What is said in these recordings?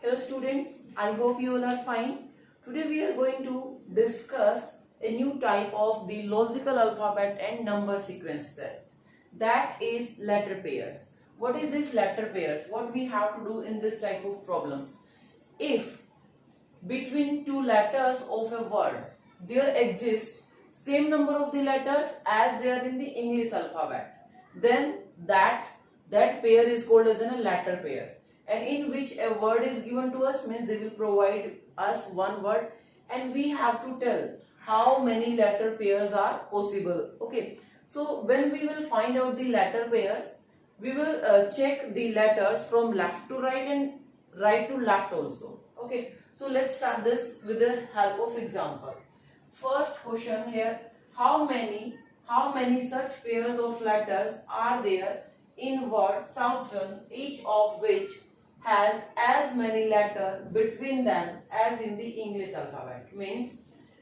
Hello students, I hope you all are fine. Today we are going to discuss a new type of the logical alphabet and number sequence type. That is letter pairs. What is this letter pairs? What we have to do in this type of problems? If between two letters of a word there exists same number of the letters as they are in the English alphabet, then that pair is called as a letter pair, and in which a word is given to us means they will provide us one word and we have to tell how many letter pairs are possible. Okay, so when we will find out the letter pairs, we will check the letters from left to right and right to left also. Okay, so let's start this with the help of example. First question here, how many such pairs of letters are there in word Southern, each of which has as many letters between them as in the English alphabet? Means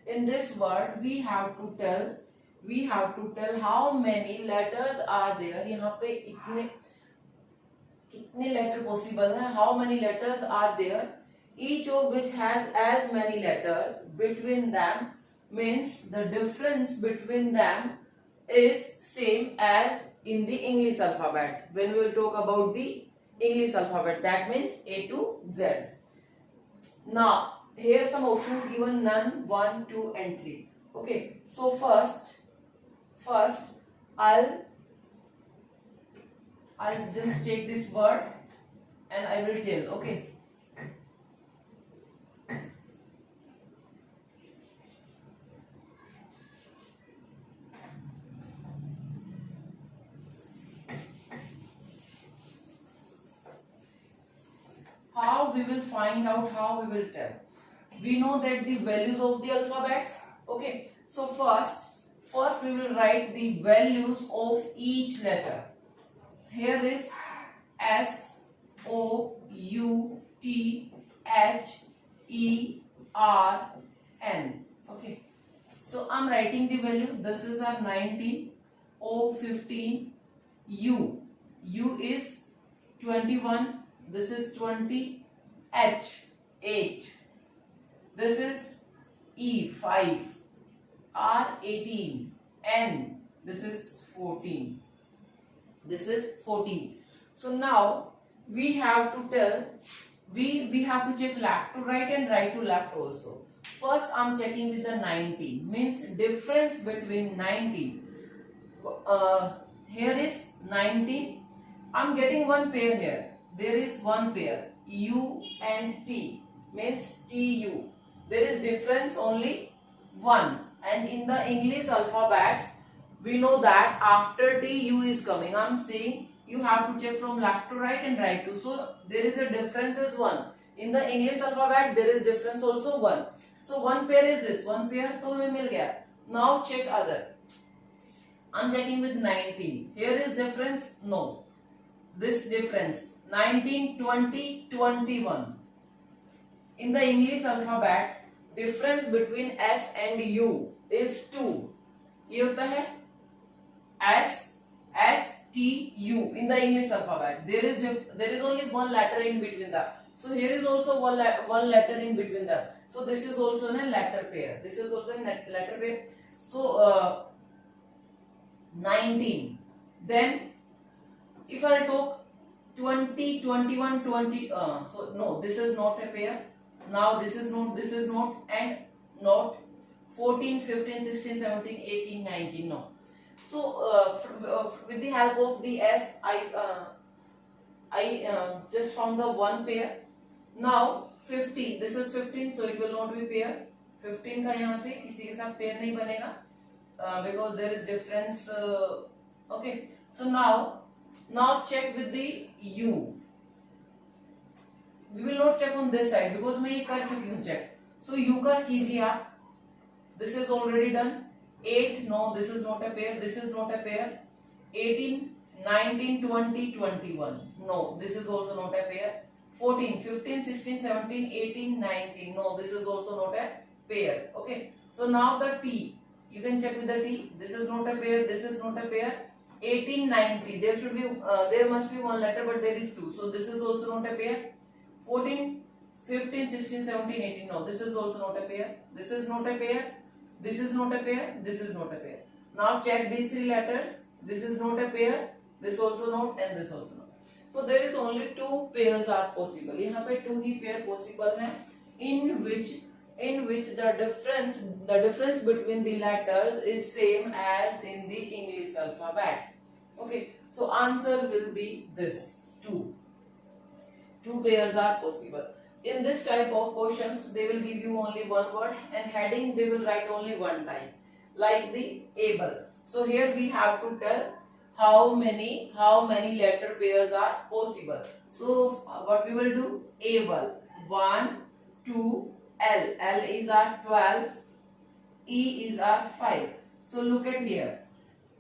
in this word we have to tell how many letters are there. यहाँ पे कितने letter possible है, how many letters are there, each of which has as many letters between them, means the difference between them is same as in the English alphabet. When we will talk about the English alphabet, that means A to Z. Now here some options given: none, 1, 2 and 3. Okay, so first I'll just take this word and I will tell. Okay, how we will find out, how we will tell. We know that the values of the alphabets. Okay, so first we will write the values of each letter. Here is S, O, U, T, H, E, R, N. Okay, so I'm writing the value. This is our 19, O 15, U is 21, this is 20, H 8, this is E 5, R 18, N this is 14. This is 14. So now we have to tell, we have to check left to right and right to left also. First I'm checking with the 19, means difference between 19. Here is 19. I'm getting one pair here. There is one pair, U and T, means TU. There is difference only 1, and in the English alphabets we know that after T U is coming. I'm saying you have to check from left to right and right to, so there is a difference is 1. In the English alphabet there is difference also 1. So one pair is this, one pair तो हमें मिल गया. Now check other. I'm checking with 19. Here is difference, no. This difference 19, 20, 21. In the English alphabet difference between S and U is 2. ये होता है S T U in the English alphabet. There is only one letter in between that. So here is also one letter in between that. So this is also a letter pair. This is also a letter pair. So 19. Then if I talk 20, 21, 20. So no, this is not a pair. Now this is not, and not 14, 15, 16, 17, 18, 19. No. So with the help of the S, I just found the one pair. Now 15. This is 15, so it will not be pair. 15 का यहाँ से किसी के साथ pair नहीं बनेगा because there is difference. Okay. So now check with the U. We will not check on this side because मैं ये कर चुकी हूँ check. So U का कीजिए आप. This is already done. 8, no, this is not a pair. This is not a pair. 18, 19, 20, 21. No, this is also not a pair. 14, 15, 16, 17, 18, 19. No, this is also not a pair. Okay. So now the T. You can check with the T. This is not a pair. This is not a pair. 18, 90. There must be one letter, but there is two. So this is also not a pair. 14, 15, 16, 17, 18. No, this is also not a pair. This is not a pair. This is not a pair. This is not a pair. Now check these three letters. This is not a pair. This also not, and this also not. So there is only two pairs are possible. यहाँ पे two ही pair possible है, in which the difference between the letters is same as in the English alphabet. Okay, so answer will be this two. Two pairs are possible. In this type of questions, they will give you only one word and heading they will write only one time, like the able. So here we have to tell how many letter pairs are possible. So what we will do? Able 1, 2, L. L is our 12, E is our 5. So look at here.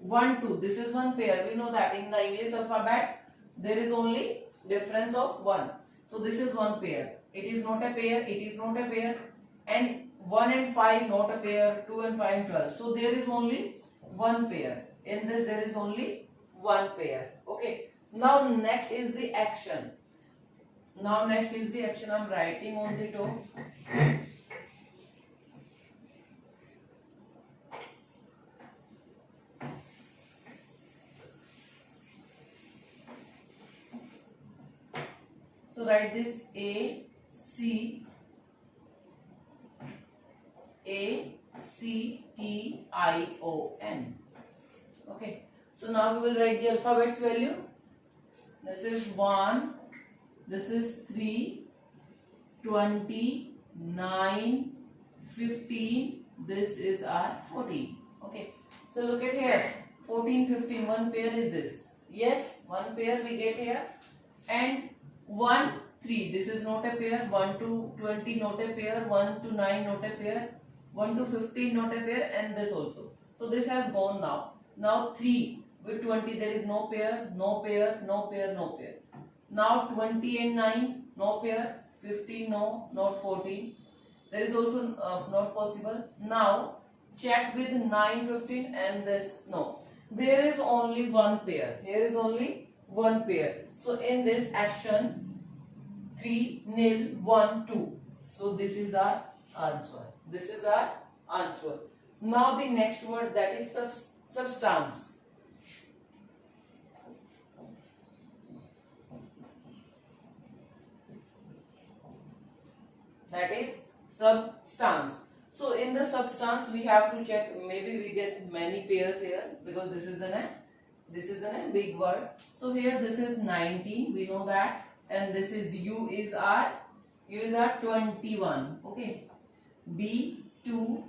1, 2. This is one pair. We know that in the English alphabet there is only difference of 1. So this is one pair. It is not a pair. It is not a pair. And 1 and 5 not a pair. 2 and 5 and 12. So there is only one pair. In this there is only one pair. Okay. Now next is the action. I am writing on the top. So write this A C T I O N. Okay. So now we will write the alphabet's value. This is 1. This is 3, 20, 9, 15. This is our 14. Okay. So look at here. 14, 15. One pair is this. Yes, one pair we get here. And 1, 3. This is not a pair. 1 to 20 not a pair. 1 to 9 not a pair. 1 to 15 not a pair. And this also. So this has gone now. Now 3 with 20 there is no pair, no pair, no pair, no pair. Now 20 and 9 no pair. 15 no, not 14. There is also not possible. Now check with 9, 15 and this no. There is only one pair. Here is only one pair. So in this action 3, 0, 1, 2. So this is our answer. This is our answer. Now the next word, that is substance. That is substance. So in the substance we have to check, maybe we get many pairs here because this is a big word. So here this is 19, we know that, and this is U is our 21. Okay, B 2,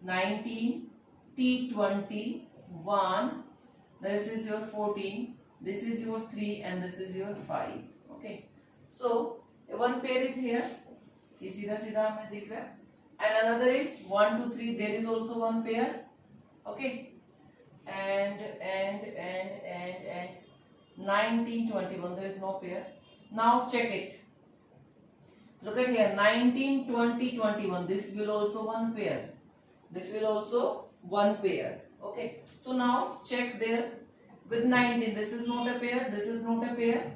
19, T 21. This is your 14. This is your 3 and this is your 5. Okay, so one pair is here. ये सीधा सीधा हमें दिख रहा है. And another is 1, 2, 3. There is also one pair. Okay. And 19, 21. There is no pair. Now check it. Look at here. 19, 20, 21. This will also one pair. This will also one pair. Okay. So now check there. With 19, this is not a pair. This is not a pair.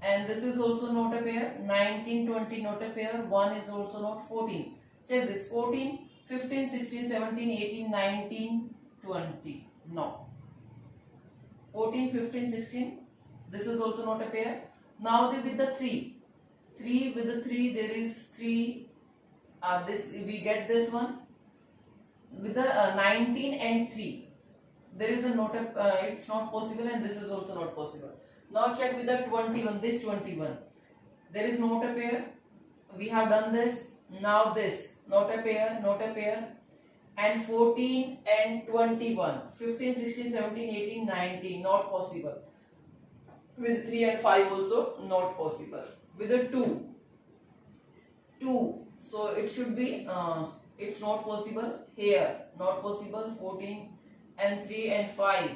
And this is also not a pair. 19, 20 not a pair. 1 is also not. 14. Check this. 14, 15, 16, 17, 18, 19, 20. No. 14, 15, 16. This is also not a pair. Now with the 3. 3 with the 3 there is 3. This we get this one. With the 19 and 3. There is a not a, it's not possible, and this is also not possible. Now check with the 21, this 21. There is not a pair. We have done this. Now this, not a pair, not a pair. And 14 and 21. 15, 16, 17, 18, 19, not possible. With 3 and 5 also, not possible. With the 2. 2. So it should be, it's not possible. Here, not possible. 14 and 3 and 5.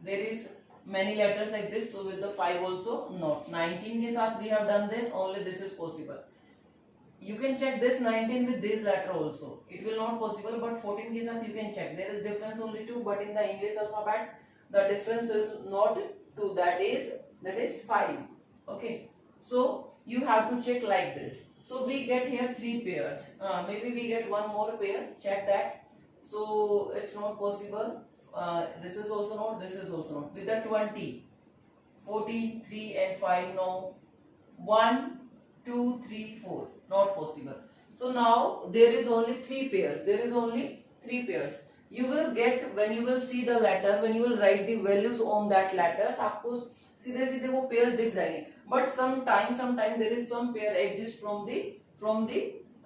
There is many letters exist, so with the 5 also not. 19 के साथ we have done this, only this is possible. You can check this 19 with this letter also. It will not possible, but 14 के साथ you can check. There is difference only 2, but in the English alphabet the difference is not 2. That is 5. Okay. So you have to check like this. So we get here 3 pairs. Maybe we get one more pair. Check that. So it's not possible. This is also not. This is also not. With the 20, 14, 3 and 5. No. 1, 2, 3, 4. Not possible. So now there is only 3 pairs. There is only 3 pairs. You will get, when you will see the letter, when you will write the values on that letters, आपको सीधे सीधे वो pairs दिख जाएंगे. But sometime there is some pair exist from the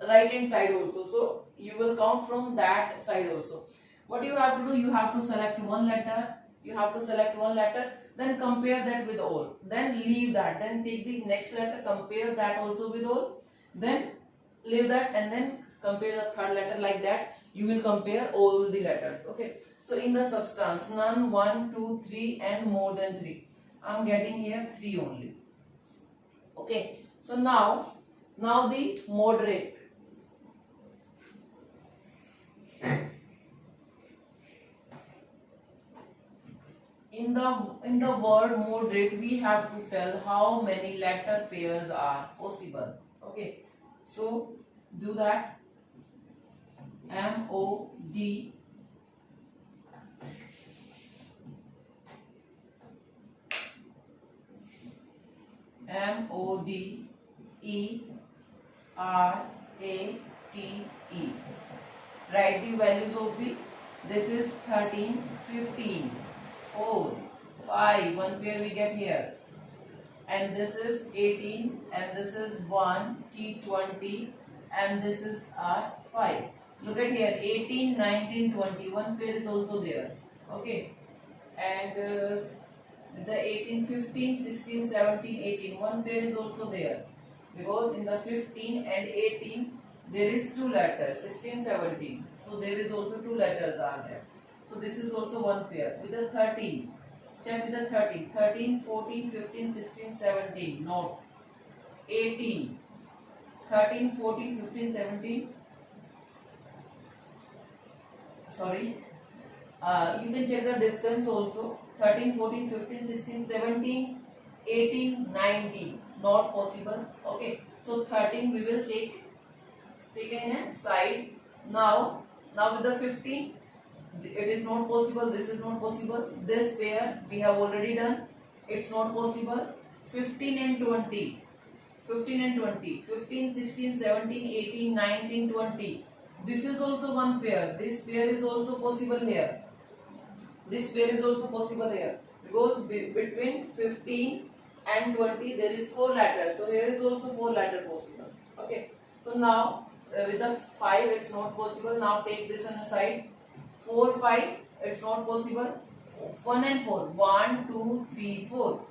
right hand side also. So you will count from that side also. What you have to do? You have to select one letter. You have to select one letter. Then compare that with all. Then leave that. Then take the next letter. Compare that also with all. Then leave that and then compare the third letter like that. You will compare all the letters. Okay. So in the substance, none, 1, 2, 3 and more than 3. I am getting here 3 only. Okay. So now the moderate. In the word moderate, we have to tell how many letter pairs are possible. Okay. So do that. MOD ERATE. Write the values of the. This is 13, 15, 4, 5. One pair we get here. And this is 18. And this is 1, T20. And this is 5. Look at here. 18, 19, 20. One pair is also there. Okay. And the 18, 15, 16, 17, 18. One pair is also there. Because in the 15 and 18, there is 2 letters. 16, 17. So there is also 2 letters are there. So this is also one pair. With the 13. Check with the 13. 13, 14, 15, 16, 17. Note. 18. 13, 14, 15, 17. Sorry. You can check the difference also. 13, 14, 15, 16, 17, 18, 19. Not possible. Okay. So 13 we will take in a side. Now with the 15, it is not possible. This is not possible. This pair we have already done. It's not possible. 15 and 20. 15 and 20. 15, 16, 17, 18, 19, 20. This is also one pair. This pair is also possible here. This pair is also possible here. Because between 15 and 20 there is 4 letters. So here is also 4 letter possible. Okay. So now with the 5 it's not possible. Now take this on the side. 4, 5 it's not possible. 1 and 4. 1, 2, 3, 4.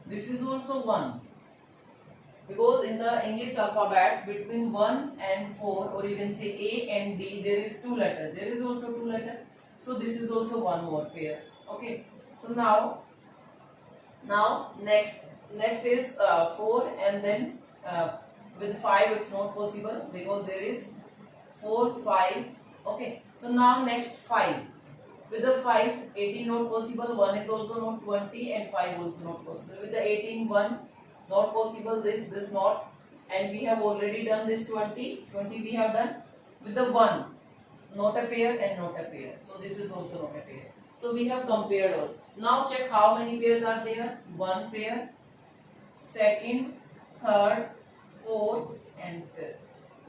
This is also 1. Because in the English alphabet between 1 and 4, or you can say A and D, there is 2 letters. There is also 2 letters. So this is also one more pair. Okay. So now next is 4 and then with 5 it's not possible because there is 4, 5. Okay. So now next 5. With the 5, 18 not possible, 1 is also not, 20 and 5 also not possible. With the 18, 1 not possible, this not, and we have already done this 20 we have done. With the 1, not a pair and not a pair. So this is also not a pair. So we have compared all. Now check how many pairs are there. 1 pair, second, third, fourth and fifth.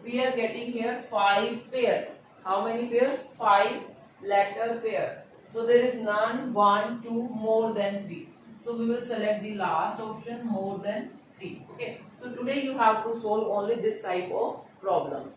We are getting here 5 pair. How many pairs? 5 letter pair. So there is none, 1, 2, more than 3. So we will select the last option, more than 3. Okay. So today you have to solve only this type of problems.